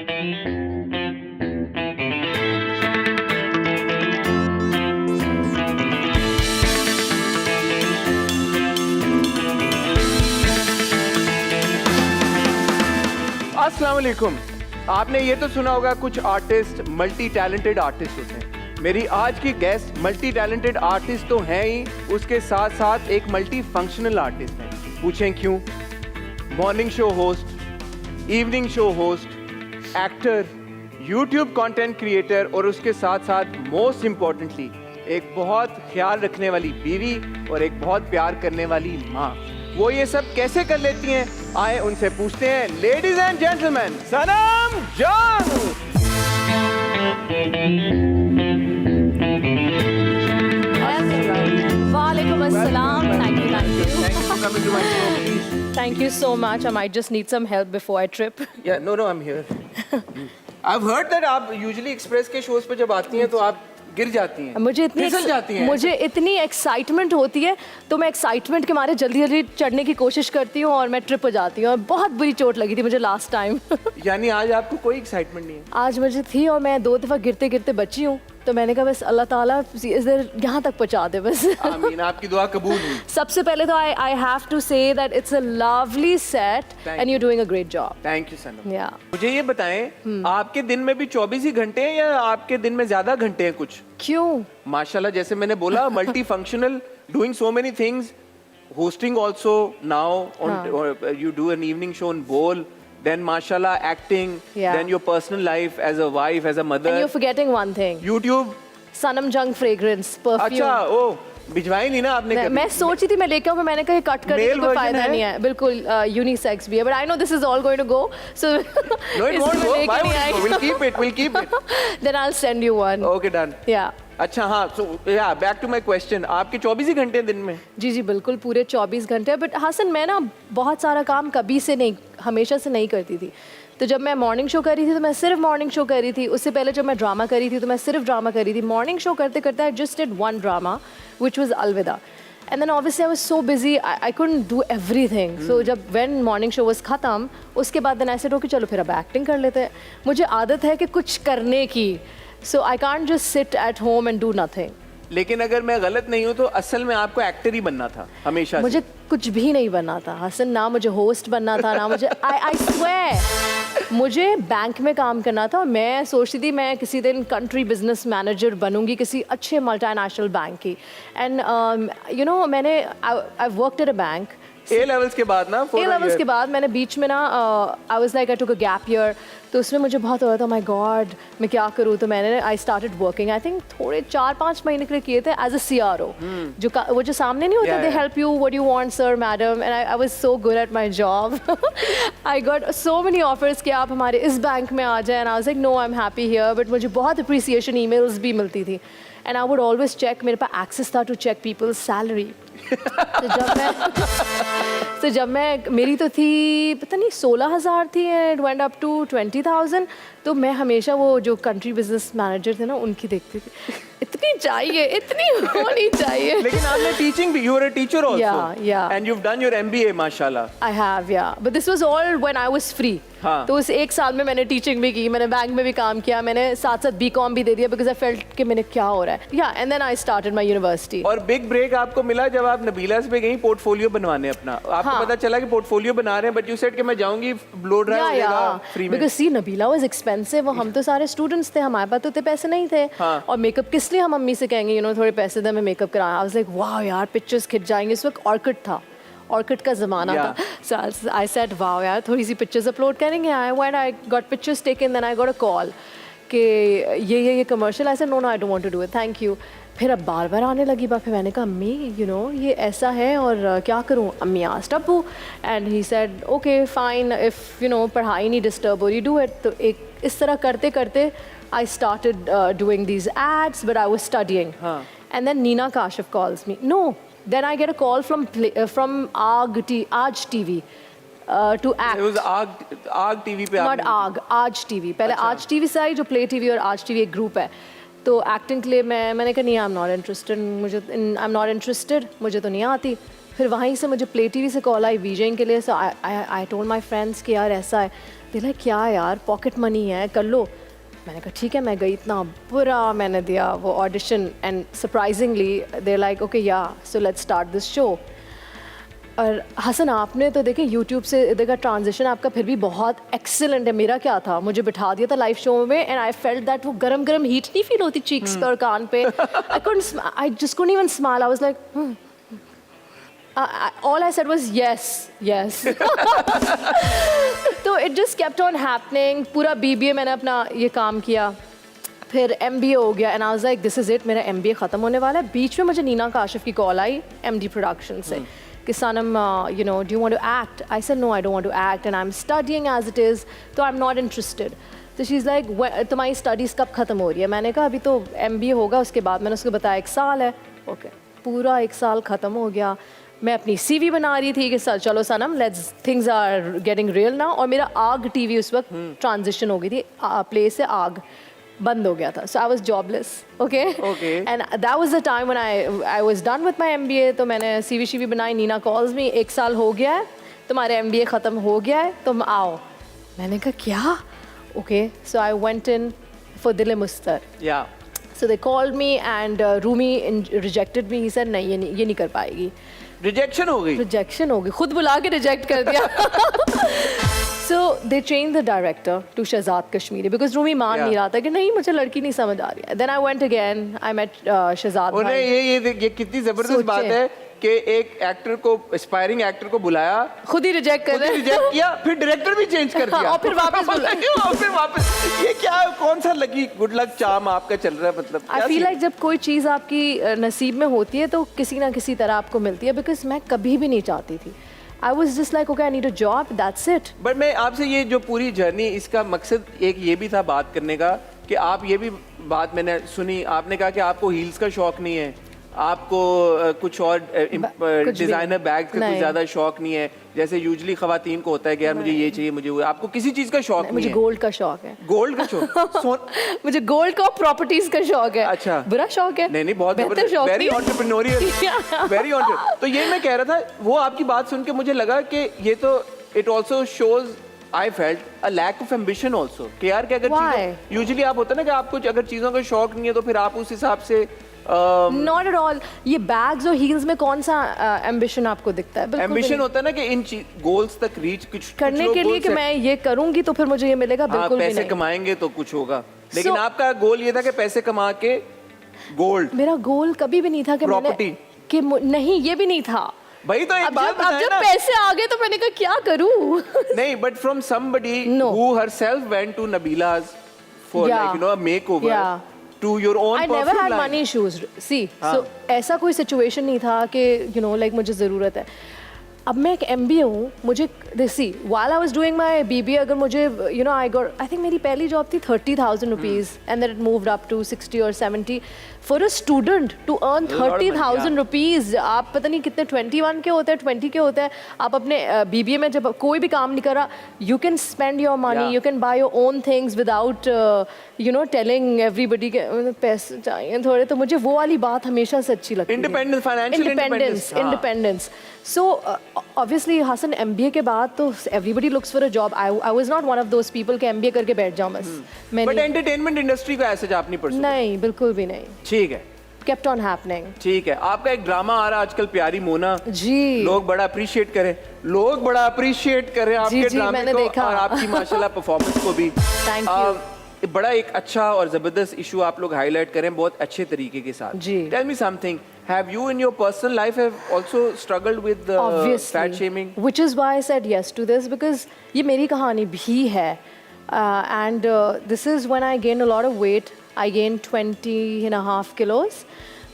अस्सलाम वालेकुम। आपने ये तो सुना होगा कुछ आर्टिस्ट मल्टी टैलेंटेड आर्टिस्ट होते हैं। मेरी आज की गेस्ट मल्टी टैलेंटेड आर्टिस्ट तो हैं ही, उसके साथ साथ एक मल्टी फंक्शनल आर्टिस्ट हैं। पूछें क्यों? Morning show host, evening show host, actor, YouTube content creator और उसके साथ साथ मोस्ट इम्पोर्टेंटली एक बहुत ख्याल रखने वाली बीवी और एक बहुत प्यार करने वाली माँ। वो ये सब कैसे कर लेती हैं? आए उनसे पूछते हैं। लेडीज एंड जेंटलमैन, सनम जंग। Walaikum assalam. Thank you. Thank you for coming to my show, please. Thank you so much. I might just need some help before I trip. Yeah, no, I'm here. I've heard that आप usually express के shows पे जब आती हैं तो आप गिर जाती हैं, फिसल जाती हैं। मुझे इतनी एक्साइटमेंट होती है तो मैं एक्साइटमेंट के मारे जल्दी जल्दी चढ़ने की कोशिश करती हूँ और मैं ट्रिप हो जाती हूँ। और बहुत बुरी चोट लगी थी मुझे लास्ट टाइम। यानी आज आपको कोई एक्साइटमेंट नहीं है? आज मुझे थी और मैं 2 दफ़ा गिरते गिरते बची हूँ, तो मैंने कहा बस अल्लाह ताला इधर यहाँ तक पहुँचा दे बस। आमीन, आपकी दुआ कबूल हुई। सबसे पहले तो I have to say that it's a lovely set and you doing a great job. Thank you Sanam. या मुझे ये बताएं, आपके दिन में भी 24 ही घंटे हैं या आपके दिन में ज्यादा घंटे हैं कुछ? क्यों? माशाल्लाह, जैसे मैंने बोला, multi functional, doing so many things, hosting also now on you do an evening show on Bowl, then mashallah acting, then your personal life as a wife, as a mother, and you're forgetting one thing. YouTube Sanam Jung fragrance perfume. अच्छा, ओ भिजवाई नहीं ना आपने? मैं सोची थी मैं लेके आऊँ, पर मैंने कहा ये कट करने का कोई फायदा नहीं है। बिल्कुल यूनिसेक्स भी है, but I know this is all going to go, so no it won't go, why would it go? We'll keep it. Then I'll send you one. Okay, done. Yeah. अच्छा हाँ, so yeah, back to my question, आपके 24 ही घंटे दिन में? जी जी बिल्कुल, पूरे 24 घंटे। But Hasan, मैं ना बहुत सारा काम कभी से नहीं, हमेशा से नहीं करती थी। तो जब मैं मॉर्निंग शो कर रही थी तो मैं सिर्फ मॉर्निंग शो कर रही थी। उससे पहले जब मैं ड्रामा कर रही थी तो मैं सिर्फ ड्रामा कर रही थी। मॉर्निंग शो करते करते I just did one drama which was Alvida, and then obviously I was so busy I couldn't do everything. So जब व्हेन मॉर्निंग शो वाज खत्म, उसके बाद देन ऐसे रोके चलो फिर अब एक्टिंग कर लेते हैं। मुझे आदत है कि कुछ करने की, so I can't just sit at home and do nothing. लेकिन अगर मैं गलत नहीं हूँ तो असल में आपको एक्टर ही बनना था हमेशा? मुझे कुछ भी नहीं बनना था हसन, ना मुझे होस्ट बनना था, ना मुझे आई स्वेयर मुझे बैंक में काम करना था। और मैं सोचती थी मैं किसी दिन कंट्री बिजनेस मैनेजर बनूंगी किसी अच्छे मल्टीनेशनल बैंक की। एंड यू नो मैंने I worked at a bank. A levels के बाद ना? ए लेवल्स के बाद मैंने बीच में ना आई was like I took a gap year, तो उसमें मुझे बहुत हो रहा था माय गॉड मैं क्या करूँ। तो मैंने I started working, I think थोड़े 4-5 महीने के लिए किए थे एज अ CRO। वो जो सामने नहीं होता, they help you what you want sir madam, and I was so good at my job. I got so many offers कि आप हमारे इस बैंक में आ जाए, and I was like no I am happy here. But मुझे बहुत appreciation emails भी मिलती थी, and I would always check, मेरे पास एक्सेस था टू चेक पीपल्स सैलरी। तो जब मैं मेरी तो थी पता नहीं 16,000 थी, एंड वेंट अप टू 20,000। तो मैं हमेशा वो जो कंट्री बिजनेस मैनेजर थे ना उनकी देखती थी, इतनी चाहिए, इतनी होनी चाहिए। लेकिन आपने टीचिंग भी, you are a teacher also, yeah. and you've done your MBA माशाल्लाह। I have, yeah, but this was all when I was free. हाँ. तो उस 1 साल में मैंने टीचिंग भी की, मैंने बैंक में भी काम किया, मैंने साथ साथ BCom भी दे दिया बिकॉज आई फेल्ट कि मैंने क्या हो रहा है। या and then I started my university. और बिग ब्रेक आपको मिला जब आप नबीलास पे गई पोर्टफोलियो बनवाने अपना। आपको पता चला कि पोर्टफोलियो बना रहे हैं, बट यू सेड कि मैं जाऊंगी ब्लो ड्राई हो जाएगा फ्री में। Because she Nabila was expensive, हम तो सारे स्टूडेंट्स थे, हमारे पास तो इतने पैसे नहीं थे। और मेकअप किस लिए हम मम्मी से कहेंगे यू नो थोड़े पैसे दे मैं मेकअप कराया। आई वाज लाइक वाओ यार पिक्चर्स खिंच जाएंगे। इस वक्त ऑर्किड था, ऑर्किड का ज़माना था। सो आई सेड वाओ यार थोड़ी सी पिक्चर्स अपलोड करेंगे। I got pictures taken, then I got a call कि ये commercial. I said no I don't want to do it, thank you. फिर अब बार बार आने लगी बात। फिर मैंने कहा अम्मी यू नो ये ऐसा है और क्या करूँ। अम्मी आस्क्ड अब्बू and he said okay fine, if you know पढ़ाई नहीं डिस्टर्ब हो रही डू इट। तो एक इस तरह करते करते I started doing these ads, but I was studying. And then Nina Kashif calls me. No, then I get a call from Aaj TV to act. It was Aag TV पे? Not Aag, Aaj TV. पहले Aaj TV से आई जो Play TV और Aaj TV एक group है। तो acting के लिए मैंने कहा नहीं आई एम नॉट इंटरेस्टेड, मुझे तो नहीं आती। फिर वहीं से मुझे प्ले टीवी से कॉल आई वीजिंग के लिए. सो आई टोल्ड माई फ्रेंड्स कि यार ऐसा है. दे लाइक क्या यार पॉकेट मनी है कर लो. मैंने कहा ठीक है. मैं गई, इतना बुरा मैंने दिया वो audition and surprisingly they like okay yeah so let's start this show. और हसन आपने तो देखें यूट्यूब से इधर का ट्रांजिशन आपका फिर भी बहुत एक्सेलेंट है. मेरा क्या था, मुझे बिठा दिया था लाइव शो में एंड आई फेल्ट दैट वो गरम गरम हीट नहीं फील होती चीक्स पे और कान पे. I just couldn't even smile. I was like all I said was yes. तो it just kept on happening. पूरा BBA मैंने अपना ये काम किया, फिर MBA हो गया and I was like this is it, मेरा MBA ख़त्म होने वाला है. बीच में मुझे नीना काशिफ की कॉल आई MD प्रोडक्शन से कि सनम you know do you want to act? I said no, I don't want to act and I'm studying as it is, so I'm not interested. तो शी इज़ लाइक तुम्हारी studies कब ख़त्म हो रही है? मैंने कहा अभी तो MBA होगा उसके बाद. मैंने उसको बताया 1 साल है. ओके पूरा 1 साल ख़त्म हो गया. मैं अपनी CV बना रही थी कि चलो Sanam let's things are getting real now. और मेरा आग TV उस वक्त ट्रांजिशन हो गई थी, प्ले से आग बंद हो गया था. So I was jobless. Okay and that was the time when I was done with my MBA. तो मैंने CV बनाई. नीना कॉल्स मी 1 साल हो गया है, तुम्हारे MBA ख़त्म हो गया है, तुम आओ. मैंने कहा क्या? Okay so I went in for दिल मुस्तर. So they called me and Rumi rejected me. He said नहीं ये नहीं कर पाएगी. रिजेक्शन हो गई, खुद बुला के रिजेक्ट कर दिया. So they changed the director to Shahzad Kashmiri because Rumi मान नहीं रहा था कि नहीं मुझे लड़की नहीं समझ आ रही है. Then I went again. I met Shahzad. उन्हें ये कितनी जबरदस्त बात है कि एक एक्टर को, एस्पायरिंग एक्टर को बुलाया, खुद ही रिजेक्ट किया, फिर डायरेक्टर भी चेंज कर दिया और फिर वापस ये क्या कौन सा लकी गुड लक चार्म आपका चल रहा है? मतलब आई फील लाइक जब कोई चीज़ आपकी नसीब में होती है तो किसी ना किसी तरह आपको मिलती है. बिकॉज मैं कभी भी नहीं चाहती थी. I was just like okay I need a job, that's it. But मैं आपसे ये जो पूरी जर्नी, इसका मकसद एक ये भी था बात करने का कि आप ये भी बात मैंने सुनी, आपने कहा कि आपको हील्स का शौक नहीं है, आपको कुछ और डिजाइनर बैग्स का कुछ ज्यादा शौक नहीं है जैसे यूजुअली खवातीन को होता है कि यार मुझे ये चाहिए, मुझे वो. आपको किसी चीज का शौक नहीं है? मुझे गोल्ड का शौक है. गोल्ड का शौक? मुझे गोल्ड का प्रॉपर्टीज का शौक है. अच्छा, बुरा शौक है? नहीं बहुत वेरी एंटरप्रेन्योरियल, वेरी एंटरप्रेन्योरियल. तो ये मैं कह रहा था, वो आपकी बात सुन के मुझे लगा कि ये तो it also shows I felt a lack of ambition also कि यार कि अगर यूजुअली आप होता है ना कि आपको अगर चीज़ों का शौक नहीं है तो फिर आप उस हिसाब से Not at all. ये बैग्स और हील्स में कौन सा एम्बिशन आपको दिखता है? एम्बिशन होता है ना कि इन गोल्स तक रीच कुछ करने के लिए कि मैं ये करूंगी तो फिर मुझे ये मिलेगा. बिल्कुल भी नहीं. पैसे कमाएंगे तो कुछ होगा, लेकिन आपका गोल ये था कि पैसे कमा के गोल्ड. मेरा गोल कभी भी नहीं था कि प्रॉपर्टी कि नहीं, ये भी नहीं था भाई. तो एक बात बताएं ना, जब पैसे आ गए तो मैंने कहा क्या करूं. नहीं, but from somebody who herself went to Nabila's for like you know a makeover to your own I never had money issues. See, so ऐसा कोई सिचुएशन नहीं था कि you know like मुझे ज़रूरत है. अब मैं एक MBA हूँ, मुझे सी while I was doing my BBA अगर मुझे you know I think मेरी पहली जॉब थी 30,000 rupees and then it moved up to 60 or 70. For a student to earn 30,000 rupees, आप पता नहीं कितने 21 के होते हैं, 20 के होते हैं. आप अपने BBA में जब कोई भी काम नहीं कर रहा, you can spend your money, you can buy your own things without you know telling everybody के पैसे चाहिए थोड़े. तो मुझे वो वाली बात हमेशा से अच्छी लगती है. Independence, financial independence. So obviously Hasan MBA के बाद तो everybody looks for a job. I was not one of those people के MBA करके बैठ जाऊँ बस. But entertainment industry को ऐसे आप नहीं पढ़ नहीं, बिल्कुल भी नहीं. ठीक है. Kept on happening. ठीक है. आपका एक ड्रामा आ रहा है आजकल, प्यारी मोना जी. लोग बड़ा अप्रिशिएट करें, आपके ड्रामे को और आपकी माशाल्लाह परफॉर्मेंस को भी. Thank you. बड़ा एक अच्छा और जबरदस्त इशू आप लोग हाईलाइट करें बहुत अच्छे तरीके के साथ. Tell me something. Have you in your personal life have also struggled with fat shaming? Which is why I said yes to this because ये मेरी कहानी भी है. And this is when I gained a lot of weight. I gained 20.5 kilos.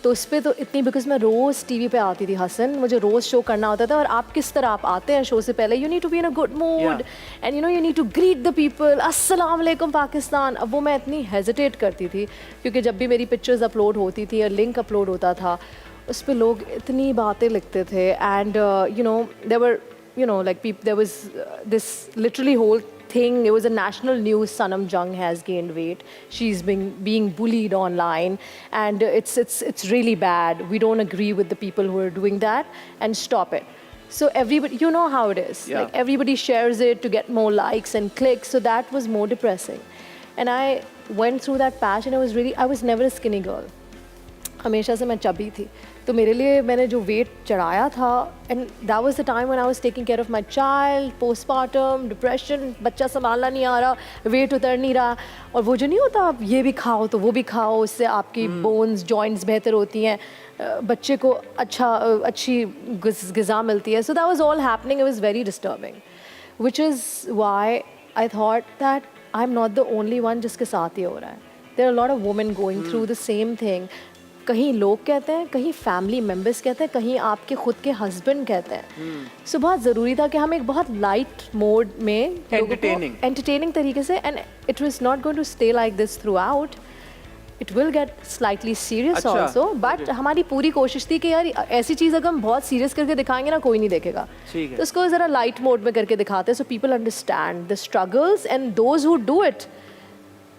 तो उस पर तो इतनी बिकॉज मैं रोज़ TV पे आती थी हसन, मुझे रोज़ शो करना होता था. और आप किस तरह आप आते हैं शो से पहले, you need to be in a good mood and you know you need to greet the people, अस्सलाम वालेकुम पाकिस्तान. अब वो मैं इतनी हेजिटेट करती थी क्योंकि जब भी मेरी पिक्चर्स अपलोड होती थी या लिंक अपलोड होता था उस पर लोग इतनी बातें लिखते थे. And you know there were you know like there was this literally whole thing. It was a national news. Sanam Jung has gained weight. She's being bullied online, and it's really bad. We don't agree with the people who are doing that, and stop it. So everybody, you know how it is. Yeah. Like everybody shares it to get more likes and clicks. So that was more depressing, and I went through that patch, and I was never a skinny girl. हमेशा से मैं chubby थी, तो मेरे लिए मैंने जो wait चढ़ाया था, and that was the time when I was taking care of my child, postpartum depression, बच्चा संभालना नहीं आ रहा, वेट उतर नहीं रहा, और वो जो नहीं होता आप ये भी खाओ तो वो भी खाओ, उससे आपकी बोन्स जॉइंट्स बेहतर होती हैं, बच्चे को अच्छी ग़िज़ा मिलती है. So that was all happening. It was very disturbing, which is why I thought that I am not the only one जिसके साथ ये हो रहा है. There are a lot of women going through the same thing. कहीं लोग कहते हैं, कहीं फैमिली मेम्बर्स कहते हैं, कहीं आपके खुद के हस्बैंड कहते हैं. सो बहुत ज़रूरी था कि हम एक बहुत लाइट मोड में एंटरटेनिंग तरीके से, and it was not going to stay like this throughout. It will get slightly serious also, but हमारी पूरी कोशिश थी कि यार ऐसी चीज़ अगर हम बहुत सीरियस करके दिखाएंगे ना, कोई नहीं देखेगा, तो उसको ज़रा लाइट मोड में करके दिखाते हैं, so people understand the struggles, and those who do it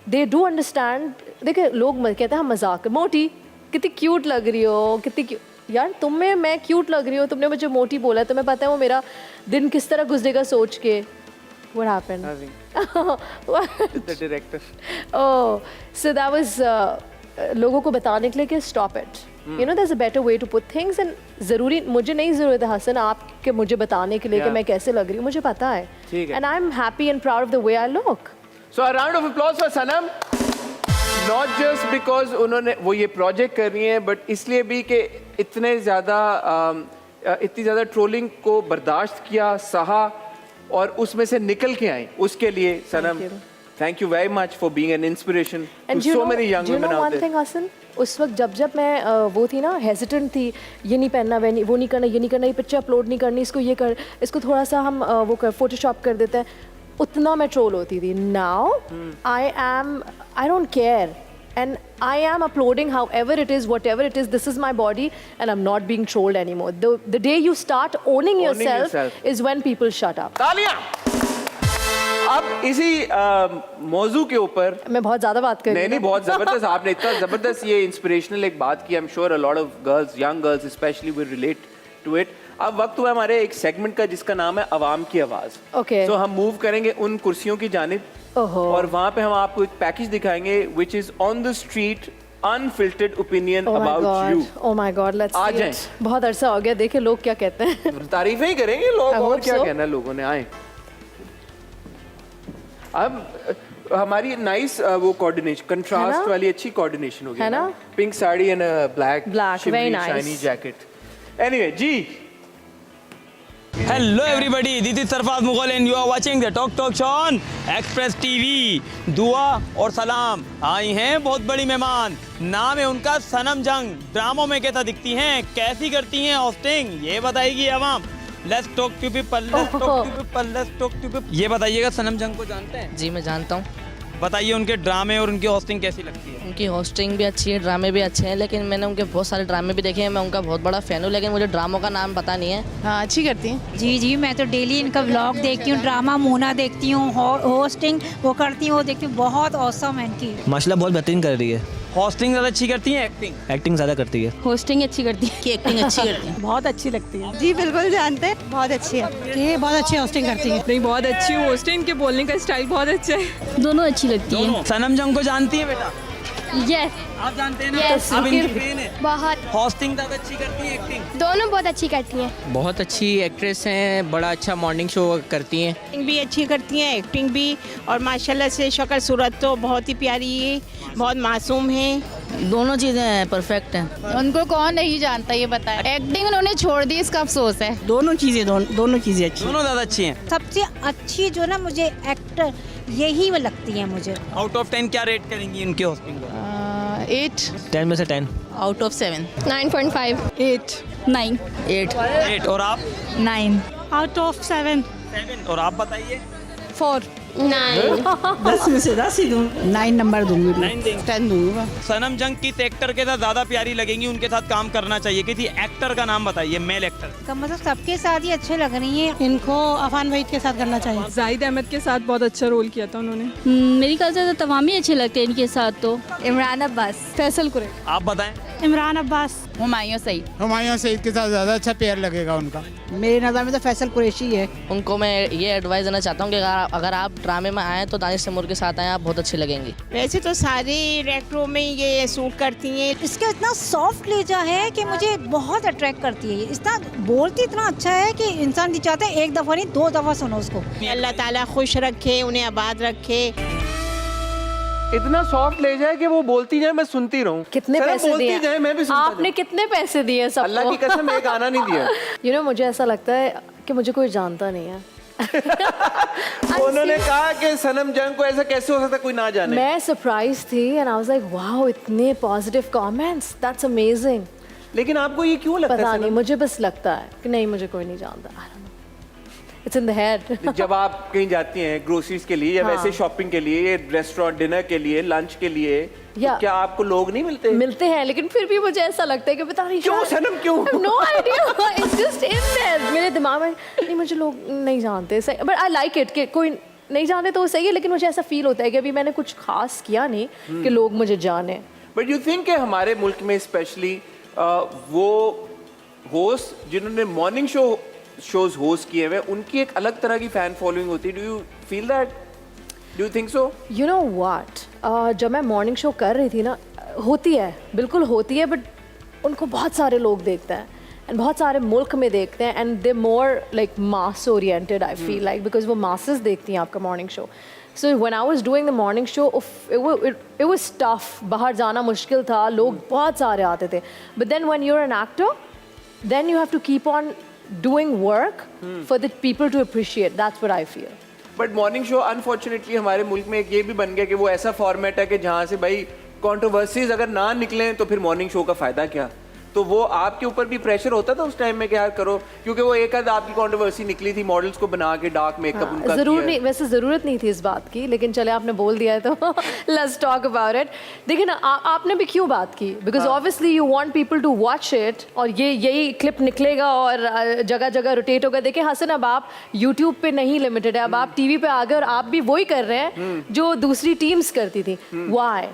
they do understand. देखिए लोग कहते हैं हम मजाक, मोटी कितनी क्यूट लग रही हो, कितनी यार तुम में मैं क्यूट लग रही हूँ, तुमने मुझे मोटी बोला, तुम्हें पता है वो मेरा दिन किस तरह गुजरेगा सोच के. What happened? What? The director. Oh, so that was लोगों को बताने के लिए कि stop it. You know, there's a better way to put things, and ज़रूरी मुझे नहीं ज़रूरत है हसन आपके मुझे बताने के लिए कि मैं कैसे लग रही हूँ, मुझे पता है. And I'm happy and proud of the way I look. So a round of applause for Sanam. Not just because उन्होंने वो ये प्रोजेक्ट कर रही हैं, बट इसलिए भी कि इतनी ज़्यादा ट्रोलिंग को बर्दाश्त किया, सहा, और उसमें से निकल के आई. उसके लिए Sanam, thank you very much for being an inspiration to so many young women out there. Hasan, उस वक्त जब मैं वो थी ना, हेजिटेंट थी, ये नहीं पहनना, वो नहीं करना, ये नहीं करना, ये पिक्चर अपलोड नहीं करनी, इसको ये कर, इसको थोड़ा सा हम वो कर फोटोशॉप कर देते हैं, उतना मैं ट्रोल होती थी. Now I don't care, and I am uploading however it is, whatever it is. This is my body, and I'm not being trolled anymore. The day you start owning yourself is when people shut up. तालियां. अब इसी मौजू के ऊपर मैं बहुत ज़्यादा बात कर रही हूँ. नहीं, बहुत ज़बरदस्त. आपने इतना ज़बरदस्त ये इंस्पिरेशनल एक बात की. I'm sure a lot of girls, young girls especially, will relate to it. अब वक्त हुआ हमारे एक सेगमेंट का जिसका नाम है अवाम की आवाज़. Okay. So हम मूव करेंगे उन कुर्सियों की जानिब, और वहाँ पे हम आपको एक पैकेज दिखाएंगे which is on the street unfiltered opinion about you. Oh my God, let's see it. बहुत अरसा हो गया, देखे लोग क्या कहते हैं. तारीफें ही करेंगे लोग, और क्या कहना है लोगों ने. आए अब हमारी नाइस वो कोऑर्डिनेशन, कंट्रास्ट वाली अच्छी कोऑर्डिनेशन होगी ना. Pink sari and black very nice shiny jacket. Anyway जी, hello everybody, this is Sarfaraz Mughal and you are watching the talk show on Express TV. दुआ और सलाम. आई हैं बहुत बड़ी मेहमान, नाम है उनका सनम जंग. ड्रामों में कैसा दिखती हैं, कैसी करती हैं होस्टिंग, ये बताएगी अवाम. Let's talk to people, let's talk to people, let's talk to people. ये बताइएगा, सनम जंग को जानते हैं? जी मैं जानता हूँ. बताइए उनके ड्रामे और उनकी होस्टिंग कैसी लगती है? उनकी होस्टिंग भी अच्छी है, ड्रामे भी अच्छे हैं, लेकिन मैंने उनके बहुत सारे ड्रामे भी देखे हैं. मैं उनका बहुत बड़ा फ़ैन हूँ, लेकिन मुझे ड्रामों का नाम पता नहीं है. हाँ, अच्छी करती हैं. जी मैं तो डेली इनका व्लॉग देखती हूँ, ड्रामा मूना देखती हूँ, होस्टिंग वो करती हूँ, वो देखती हूँ. बहुत औसम है इनकी. माशाल्लाह बहुत बेहतरीन कर रही है. होस्टिंग ज़्यादा अच्छी करती है, एक्टिंग ज़्यादा करती है. होस्टिंग अच्छी करती है, एक्टिंग अच्छी करती है. बहुत अच्छी लगती है. जी बिल्कुल जानते हैं, बहुत अच्छी है. ये बहुत अच्छी होस्टिंग करती है. नहीं, बहुत अच्छी होस्टिंग, इनके बोलने का स्टाइल बहुत अच्छा है. दोनों अच्छी लगती है. सनम जंग को जानती है बेटा? यस, आप जानते हैं ना? Yes, आप इनकी फैन है. बहुत. होस्टिंग ज़्यादा अच्छी करती है, एक्टिंग? दोनों बहुत अच्छी करती हैं. बहुत अच्छी एक्ट्रेस हैं, बड़ा अच्छा मॉर्निंग शो करती हैं. एक्टिंग भी अच्छी करती हैं, एक्टिंग भी, और माशाल्लाह से शक्ल सूरत तो बहुत ही प्यारी है, बहुत मासूम है. दोनों चीज़ें परफेक्ट हैं. उनको कौन नहीं जानता, ये बताएं. एक्टिंग उन्होंने छोड़ दी, इसका अफसोस है. दोनों चीज़ें अच्छी. दोनों ज़्यादा अच्छी हैं. सबसे अच्छी जो ना मुझे एक्टर यही वो लगती है मुझे. आउट ऑफ 10 क्या रेट करेंगी उनकी होस्टिंग को? 8. 10 में से 10. Out of 7. 9.5. 8. 9. 8. और आप? 9. Out of 7. 7. और आप बताइए? 4. 9 10 में से 10 ही दूँ 9 नंबर दूंगी 10 दूंगा। सनम जंग किस एक्टर के साथ ज्यादा प्यारी लगेंगी, उनके साथ काम करना चाहिए? किसी एक्टर का नाम बताइए, मेल एक्टर। का मतलब सबके साथ ही अच्छे लग रही हैं। इनको अफान भाई के साथ करना चाहिए। जाहिद अहमद के साथ बहुत अच्छा रोल किया था उन्होंने। मेरी ख्याल से तो तमाम ही अच्छे लगते हैं इनके साथ। तो इमरान अब्बास, फैसल कुरैशी, आप बताएं। इमरान अब्बास, हुमायूं सईद। हुमायूं सईद के साथ ज़्यादा अच्छा पेयर लगेगा उनका। मेरी नज़र में तो फैसल कुरैशी है। उनको मैं ये एडवाइस देना चाहता हूँ कि अगर आप ड्रामे में आएँ तो दानिश तैमूर के साथ आएँ, आप बहुत अच्छी लगेंगी। वैसे तो सारे एक्टरों में ये सूट करती हैं। इसका इतना सॉफ्ट लेजा है कि मुझे बहुत अट्रैक्ट करती है। इतना बोलती इतना अच्छा है कि इंसान नहीं चाहता एक दफ़ा नहीं 2 दफ़ा सुनो उसको। अल्लाह ताला खुश रखे, उन्हें आबाद रखे। इतना सॉफ्ट ले जाए कि वो बोलती जाए मैं सुनती रहूं। कितने सर, पैसे बोलती दिए जाए मैं भी सुनता आपने? कितने पैसे दिए सबको? अल्लाह की कसम एक आना नहीं दिया। यू नो मुझे ऐसा लगता है कि मुझे कोई जानता नहीं है। उन्होंने कहा कि सनम जंग को ऐसा कैसे हो सकता कोई ना जाने। मैं सरप्राइज थी and I was like wow, इतने पॉजिटिव कमेंट्स, दैट्स अमेजिंग। लेकिन आपको ये क्यों लगता पता है नहीं, मुझे बस लगता है कि नहीं, मुझे कोई नहीं जानता। It's in the head. जब आप कहीं जाती हैं ग्रोसरीज के लिए या हाँ। वैसे शॉपिंग के लिए, रेस्टोरेंट डिनर के लिए, लंच के लिए, या तो क्या आपको लोग नहीं मिलते? मिलते हैं, लेकिन फिर भी मुझे ऐसा लगता है कि पता नहीं क्यों सनम, क्यों? No idea, it's just in there. मेरे दिमाग में नहीं, मुझे लोग नहीं जानते, बट आई लाइक इट कि कोई नहीं जाने तो सही है, लेकिन मुझे ऐसा फील होता है कि अभी मैंने कुछ खास किया नहीं कि लोग मुझे जाने। बट यू थिंक कि हमारे मुल्क में स्पेशली वो होस्ट जिन्होंने मॉर्निंग शोज होस्ट किए हुए, उनकी एक अलग तरह की फैन फॉलोइंग होती है। Do you feel that? Do you think so? You know what, जब मैं मॉर्निंग शो कर रही थी ना, होती है, बिल्कुल होती है, बट उनको बहुत सारे लोग देखते हैं एंड बहुत सारे मुल्क में देखते हैं and they more like mass oriented I feel like, because वो मासेस देखती हैं आपका morning show. So when I was doing the morning show, it was tough, बाहर जाना मुश्किल था, लोग बहुत सारे आते थे। But then when you are an actor, then you have to keep on doing work for the people to appreciate. That's what I feel. But morning show unfortunately हमारे मुल्क में एक ये भी बन गया कि वो ऐसा फॉर्मेट है कि जहाँ से भाई कंट्रोवर्सीज अगर ना निकलें तो फिर मॉर्निंग शो का फायदा क्या? तो वो आपके ऊपर भी प्रेशर होता था उस टाइम में कि यार करो, क्योंकि वो एक आध आपकी कंट्रोवर्सी निकली थी, मॉडल्स को बना के डार्क मेकअप उनका जरूर नहीं, वैसे ज़रूरत नहीं थी इस बात की, लेकिन चले आपने बोल दिया है तो लेट्स टॉक अबाउट इट। देखिए ना, आपने भी क्यों बात की? Because obviously you want people to watch it, और यही क्लिप निकलेगा और जगह जगह रोटेट होगा। देखिए हसन, अब आप यूट्यूब पे नहीं लिमिटेड है, अब आप टीवी पे आ गए और आप भी वही कर रहे हैं जो दूसरी टीम्स करती थी। वाई?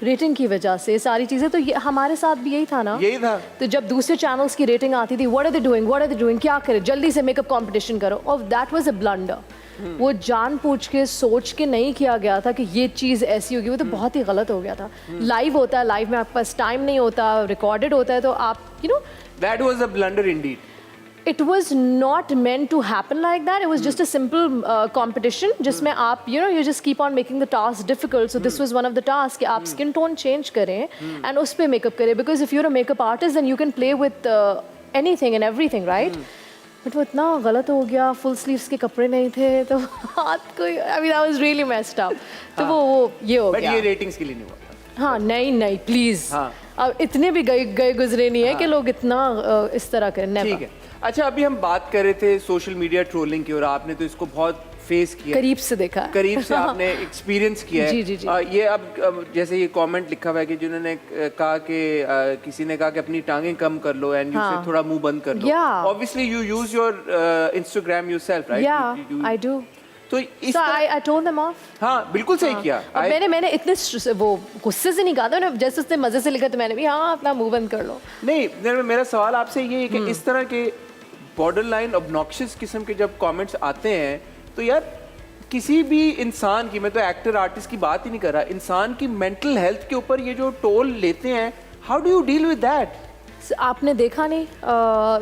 रेटिंग की वजह से सारी चीज़ें। तो ये हमारे साथ भी यही था ना, यही था। तो जब दूसरे चैनल्स की रेटिंग आती थी, व्हाट आर दे डूइंग, क्या करें, जल्दी से मेकअप कंपटीशन करो, और दैट वाज अ ब्लंडर। वो जानबूझ के सोच के नहीं किया गया था कि ये चीज़ ऐसी होगी, वो तो बहुत ही गलत हो गया था। लाइव होता है, लाइव में आपके पास टाइम नहीं होता, रिकॉर्डेड होता है, तो आप you know that was a blunder Indeed. It was not meant to happen like that. It was just a simple competition जिसमें आप you just keep on making the task difficult. So this was one of the tasks कि आप skin tone change करें and उस पे makeup करें, because if you're a makeup artist then you can play with anything and everything, right? But वो इतना गलत हो गया, full sleeves के कपड़े नहीं थे, तो हाथ कोई, I mean that was really messed up. तो वो ये हो गया। बट ये रेटिंग्स के लिए नहीं हुआ। हाँ, नहीं प्लीज, हाँ। अब इतने भी गए गुजरे नहीं है कि लोग इतना इस तरह करें। नेवर। ठीक है, अच्छा अभी हम बात कर रहे थे सोशल मीडिया ट्रोलिंग की, और आपने तो इसको बहुत फेस किया, करीब से देखा है। करीब से आपने एक्सपीरियंस किया है। जी, जी, जी। ये अब जैसे ये कमेंट लिखा हुआ है कि जिन्होंने कहा कि किसी ने कहा कि अपनी टांगें कम कर लो एंड हाँ। थोड़ा मुंह बंद कर लो। Yeah. Obviously you use your Instagram yourself, right? Yeah, I do. तो इस So I told them off. हाँ बिल्कुल सही किया। और मैंने इतने वो गुस्से से नहीं कहा था, जैसे उसने मजे से लिखा तो मैंने भी हाँ अपना मुंह बंद कर लो। नहीं, मेरा सवाल आपसे ये है कि इस तरह के बॉर्डर लाइन ऑब्नॉक्शियस किस्म के जब कमेंट्स आते हैं, तो यार किसी भी इंसान की, मैं तो एक्टर आर्टिस्ट की बात ही नहीं कर रहा, इंसान की मेंटल हेल्थ के ऊपर ये जो टोल लेते हैं, how do you deal with that? आपने देखा नहीं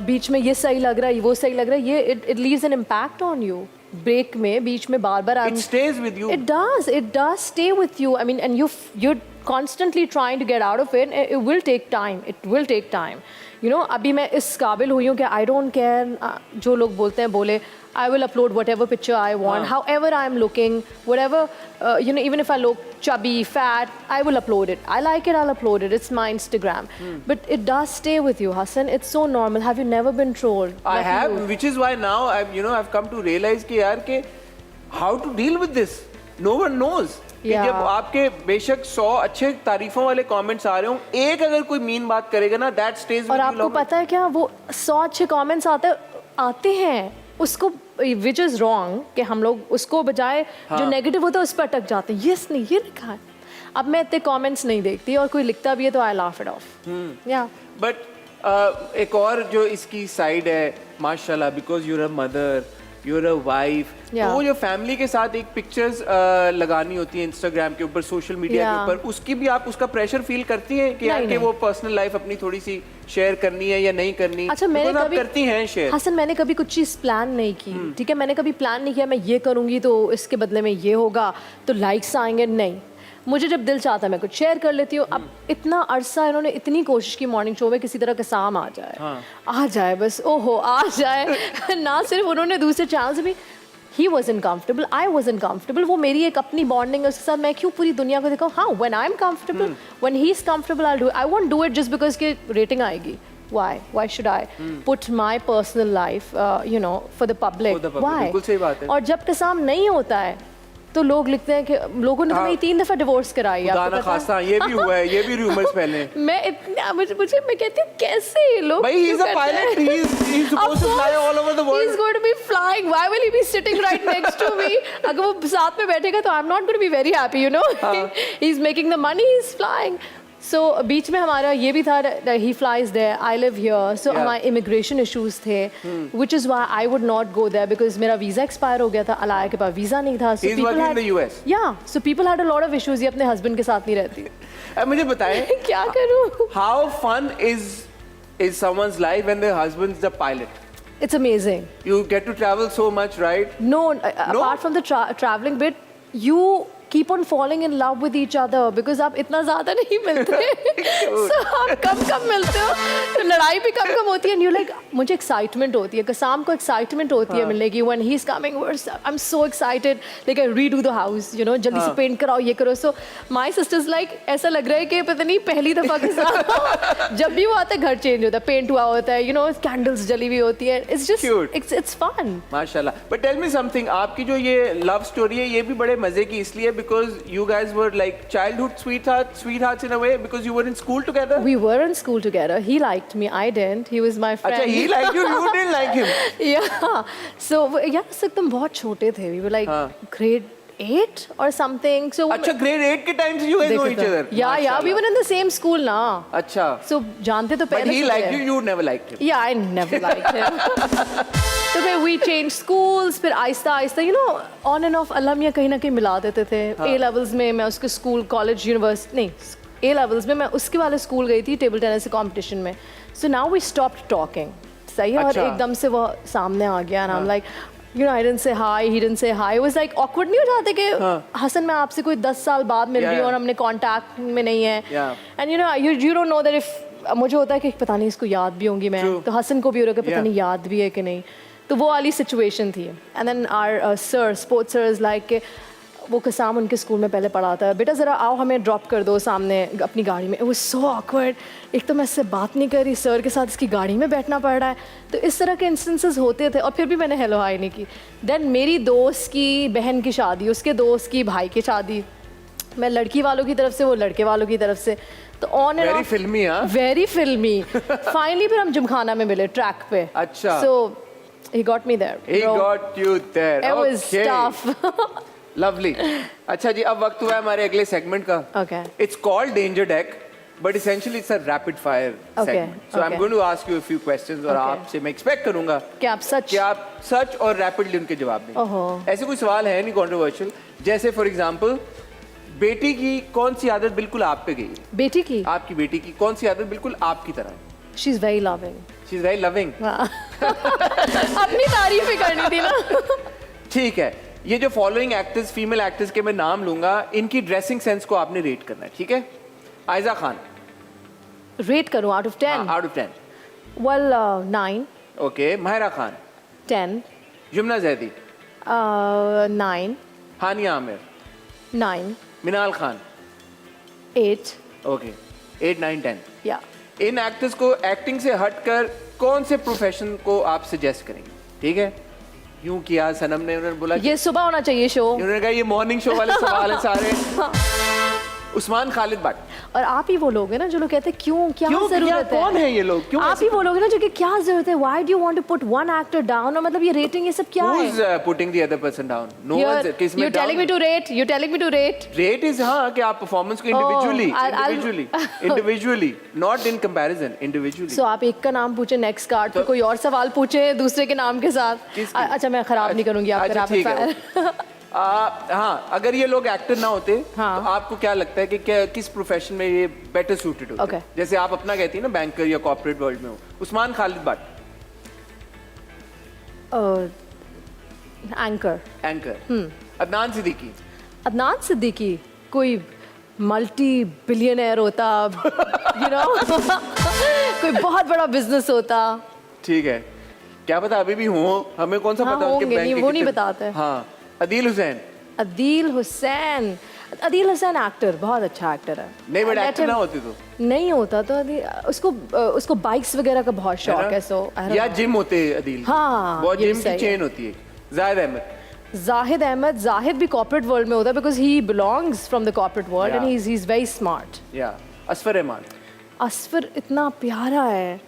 बीच में ये सही लग रहा है, वो सही लग रहा है, ये it leaves an impact on you. Break में बीच में बार It stays with you. It does stay with you. I mean, and you're constantly trying to get out of it. It will take time. You know, अभी मैं इस काबिल हुई हूँ कि I don't care जो लोग बोलते हैं बोले, I will upload whatever picture I want, however I'm looking, whatever, even if I look chubby, fat, I will upload it. I like it, I'll upload it. It's my Instagram. But it does stay with you, Hassan. It's so normal. Have you never been trolled? I have, which is why now I've come to realize कि यार कि how to deal with this, no one knows कि Yeah. जब आपके बेशक 100 अच्छे तारीफों वाले comments आ रहे हो, एक अगर कोई मीन बात करेगा ना, दैट स्टेज। और आपको पता है क्या, वो 100 अच्छे कमेंट्स आते हैं, उसको विच इज़ रॉन्ग कि हम लोग उसको बजाय जो नेगेटिव होता है उस पर अटक जाते हैं। यस नहीं, ये लिखा है। अब मैं इतने कमेंट्स नहीं देखती, और कोई लिखता भी है तो आई लाफ इट ऑफ। या बट एक और जो इसकी साइड है, माशाल्लाह, because you're a mother, you're a wife, तो वो जो फैमिली के साथ एक पिक्चर्स लगानी होती है इंस्टाग्राम के ऊपर, सोशल मीडिया के ऊपर, उसकी भी आप उसका प्रेशर फील करती हैं कि यार कि वो पर्सनल लाइफ अपनी थोड़ी सी शेयर करनी है या नहीं करनी? अच्छा, मैंने कभी करती हैं शेयर। हसन, मैंने कभी कुछ चीज़ प्लान नहीं की, ठीक है, मैंने कभी प्लान नहीं किया मैं ये करूँगी तो इसके बदले में ये होगा, तो लाइक्स आएंगे, नहीं। मुझे जब दिल चाहता है मैं कुछ शेयर कर लेती हूँ। अब इतना अरसा इन्होंने इतनी कोशिश की मॉर्निंग शो में किसी तरह का साम आ जाए, आ जाए बस, ओहो आ जाए। ना सिर्फ उन्होंने दूसरे चैनल से भी, ही वॉजन कम्फर्टेबल, आई वॉजन कम्फर्टेबल, वो मेरी एक अपनी बॉन्डिंग है उसके साथ, मैं क्यों पूरी दुनिया को दिखाऊँ? हाँ, when I am comfortable, when he is comfortable, I won't do it just because की रेटिंग आएगी। Why should I put my personal life, for the public? Why? बिल्कुल सही बात है। और जब काम नहीं होता है तो लोग लिखते हैं कि लोगों ने तो मेरी 3 दफा डिवोर्स कराई है। खुदा ना खास्ता, ये भी हुआ है, ये भी रूमर्स पहले। मैं इतना मैं कहती हूँ कैसे ये लोग, भाई, he is a pilot, he is supposed to fly all over the world. He is going to be flying. Why will he be sitting right next to me? अगर वो साथ में बैठेगा तो I'm not going to be very happy, He's making the money, he's flying. So बीच में हमारा ये भी था, he flies there, I live here, so हमारे immigration issues थे, which is why I would not go there because मेरा visa expire हो गया था, अलाया के पास visa नहीं था, so He's people working had, in the US. Yeah, so people had a lot of issues. ये अपने husband के साथ नहीं रहती। अब मुझे बताएं क्या करूँ? How fun is someone's life when their husband's the pilot? It's amazing. You get to travel so much, right? No, apart from the traveling bit, you keep on falling in love with each other because आप इतना ज़्यादा नहीं मिलते, so आप कम मिलते हो, तो लड़ाई भी कम होती है, and you're like, मुझे excitement होती है, कसाम को excitement होती है मिलने की, when he's coming, I'm so excited, like I redo the house, जल्दी से पेंट कराओ, ये करो, so my sister's like, ऐसा लग रहा है कि पता नहीं पहली दफ़ा के साथ जब भी वो आता है घर चेंज होता है, पेंट हुआ होता है, कैंडल्स जली हुई होती है, it's just Cute. it's fun. माशाल्लाह। But tell me something, आपकी जो ये love story है, ये भी बड़े मजे की इसलिए because you guys were like childhood sweethearts in a way because you were in school together. We were in school together. He liked me. I didn't. He was my friend. अच्छा, he liked you. You didn't like him. Yeah. So yeah, एकदम बहुत छोटे थे. We were like grade 8 or something. So अच्छा, grade 8 के time से you guys know each other. Yeah. We were in the same school ना. अच्छा. So जानते तो पहले. But he liked you. You never liked him. Yeah, I never liked him. तो फिर we changed schools, फिर आहिस्ता on and off अल्लाह मियाँ कहीं ना कहीं मिला देते थे। A levels में मैं उसके स्कूल, कॉलेज, यूनिवर्सिटी नहीं, A levels में मैं उसके वाले स्कूल गई थी टेबल टेनिस कंपटीशन में। So now we stopped talking. सही है, और एकदम से वो सामने आ गया, and I'm like, I didn't say hi, he didn't say hi. It was like awkward नहीं हो जाते कि हसन मैं आपसे कोई 10 साल बाद मिल रही हूँ और हमने कांटेक्ट में नहीं है, and you don't know that if मुझे होता है कि पता नहीं इसको याद भी होंगी मैं, तो हसन को भी हो रहा है कि पता नहीं याद भी है कि नहीं, तो वो वाली सिचुएशन थी। And then our sir, sports sir is like, वो कसाम उनके स्कूल में पहले पढ़ा था, बेटा ज़रा आओ हमें ड्रॉप कर दो सामने अपनी गाड़ी में। वो सो ऑकवर्ड, एक तो मैं इससे बात नहीं कर रही, सर के साथ इसकी गाड़ी में बैठना पड़ रहा है, तो इस तरह के इंस्टेंसेस होते थे, और फिर भी मैंने हेलो हाई नहीं की। देन मेरी दोस्त की बहन की शादी, उसके दोस्त की भाई की शादी, मैं लड़की वालों की तरफ से, वो लड़के वालों की तरफ से, तो ऑन एंड वेरी फिल्मी, वेरी फिल्मी। फाइनली फिर हम जिमखाना में मिले ट्रैक पे। अच्छा, सो he got me there. He got you there. It was tough. Lovely. अच्छा जी, अब वक्त हुआ है हमारे अगले सेगमेंट का। Okay. It's called Danger Deck, but essentially it's a rapid fire segment. So I'm going to ask you a few questions और आपसे मैं expect करूँगा कि आप सच और rapidly उनके जवाब दें। ऐसे कोई सवाल है नहीं controversial, जैसे for example, बेटी की कौन सी आदत बिल्कुल आप पे गई? बेटी की? आपकी बेटी की कौन सी आदत बिल्कुल आपकी तरह? She's very loving. She's very loving. अपनी तारीफ ही करनी थी ना। ठीक है, ये जो फॉलोइंग एक्टर्स, फीमेल एक्टर्स के मैं नाम लूंगा, इनकी ड्रेसिंग सेंस को आपने रेट करना है, ठीक है? आयजा खान। रेट करूं out of 10? Out of 10. Well, 9. Okay. Mahira Khan. 10. Yumna Zaidi. 9. Hania Aamir. 9. Minal Khan. 8. Okay. 8, 9, 10. Yeah. In actors को एक्टिंग से हटकर कौन से प्रोफेशन को आप सजेस्ट करेंगे? ठीक है, यूं किया सनम ने, उन्होंने बोला ये सुबह होना चाहिए शो। उन्होंने कहा ये मॉर्निंग शो वाले सवाल है सारे। उस्मान खालिद भट्ट। और आप ही वो लोग हैं ना जो लोग कहते हैं क्यों क्या जरूरत है, कौन है ये लोग, क्यों आप ही वो लोग हैं ना जो कि क्या जरूरत है, why do you want to put one actor down, और मतलब ये रेटिंग ये सब क्या है? Who's putting the other person down? No one's किसमें You're telling me to rate, you're telling me to rate. Rate is हाँ कि आप परफॉर्मेंस को individually, not in comparison, individually. So आप एक का नाम पूछे, नेक्स्ट कार्ड पे कोई और सवाल पूछे दूसरे के नाम के साथ। अच्छा मैं खराब नहीं करूंगी आपका ठीक है। रैपिड हाँ, अगर ये लोग एक्टर ना होते तो आपको क्या लगता है कि किस प्रोफेशन में ये बेटर सूटेड होते? Okay. जैसे आप अपना कहती है ना बैंकर या कॉर्पोरेट वर्ल्ड में हो। उस्मान खालिद भट्ट एंकर। अदनान सिद्दीकी। अदनान सिद्दीकी कोई मल्टी बिलियनर होता, यू नो कोई बहुत बड़ा बिजनेस होता। ठीक है, क्या पता अभी भी हो, हमें कौन सा पता उनके बैंक के वो नहीं बताते। हाँ, अदील हुसैन। अदील हुसैन एक्टर, बहुत अच्छा एक्टर है। नहीं बट एक्टर ना होते तो नहीं होता तो उसको बाइक्स वगैरह का बहुत शौक है। सो या जिम होते अदील। हाँ, बहुत जिम की चेन होती है। जाहिद अहमद जाहिद भी कॉर्पोरेट वर्ल्ड में होता है because he belongs from the corporate world and he is very smart. या असफर रहमान। असफर इतना प्यारा है।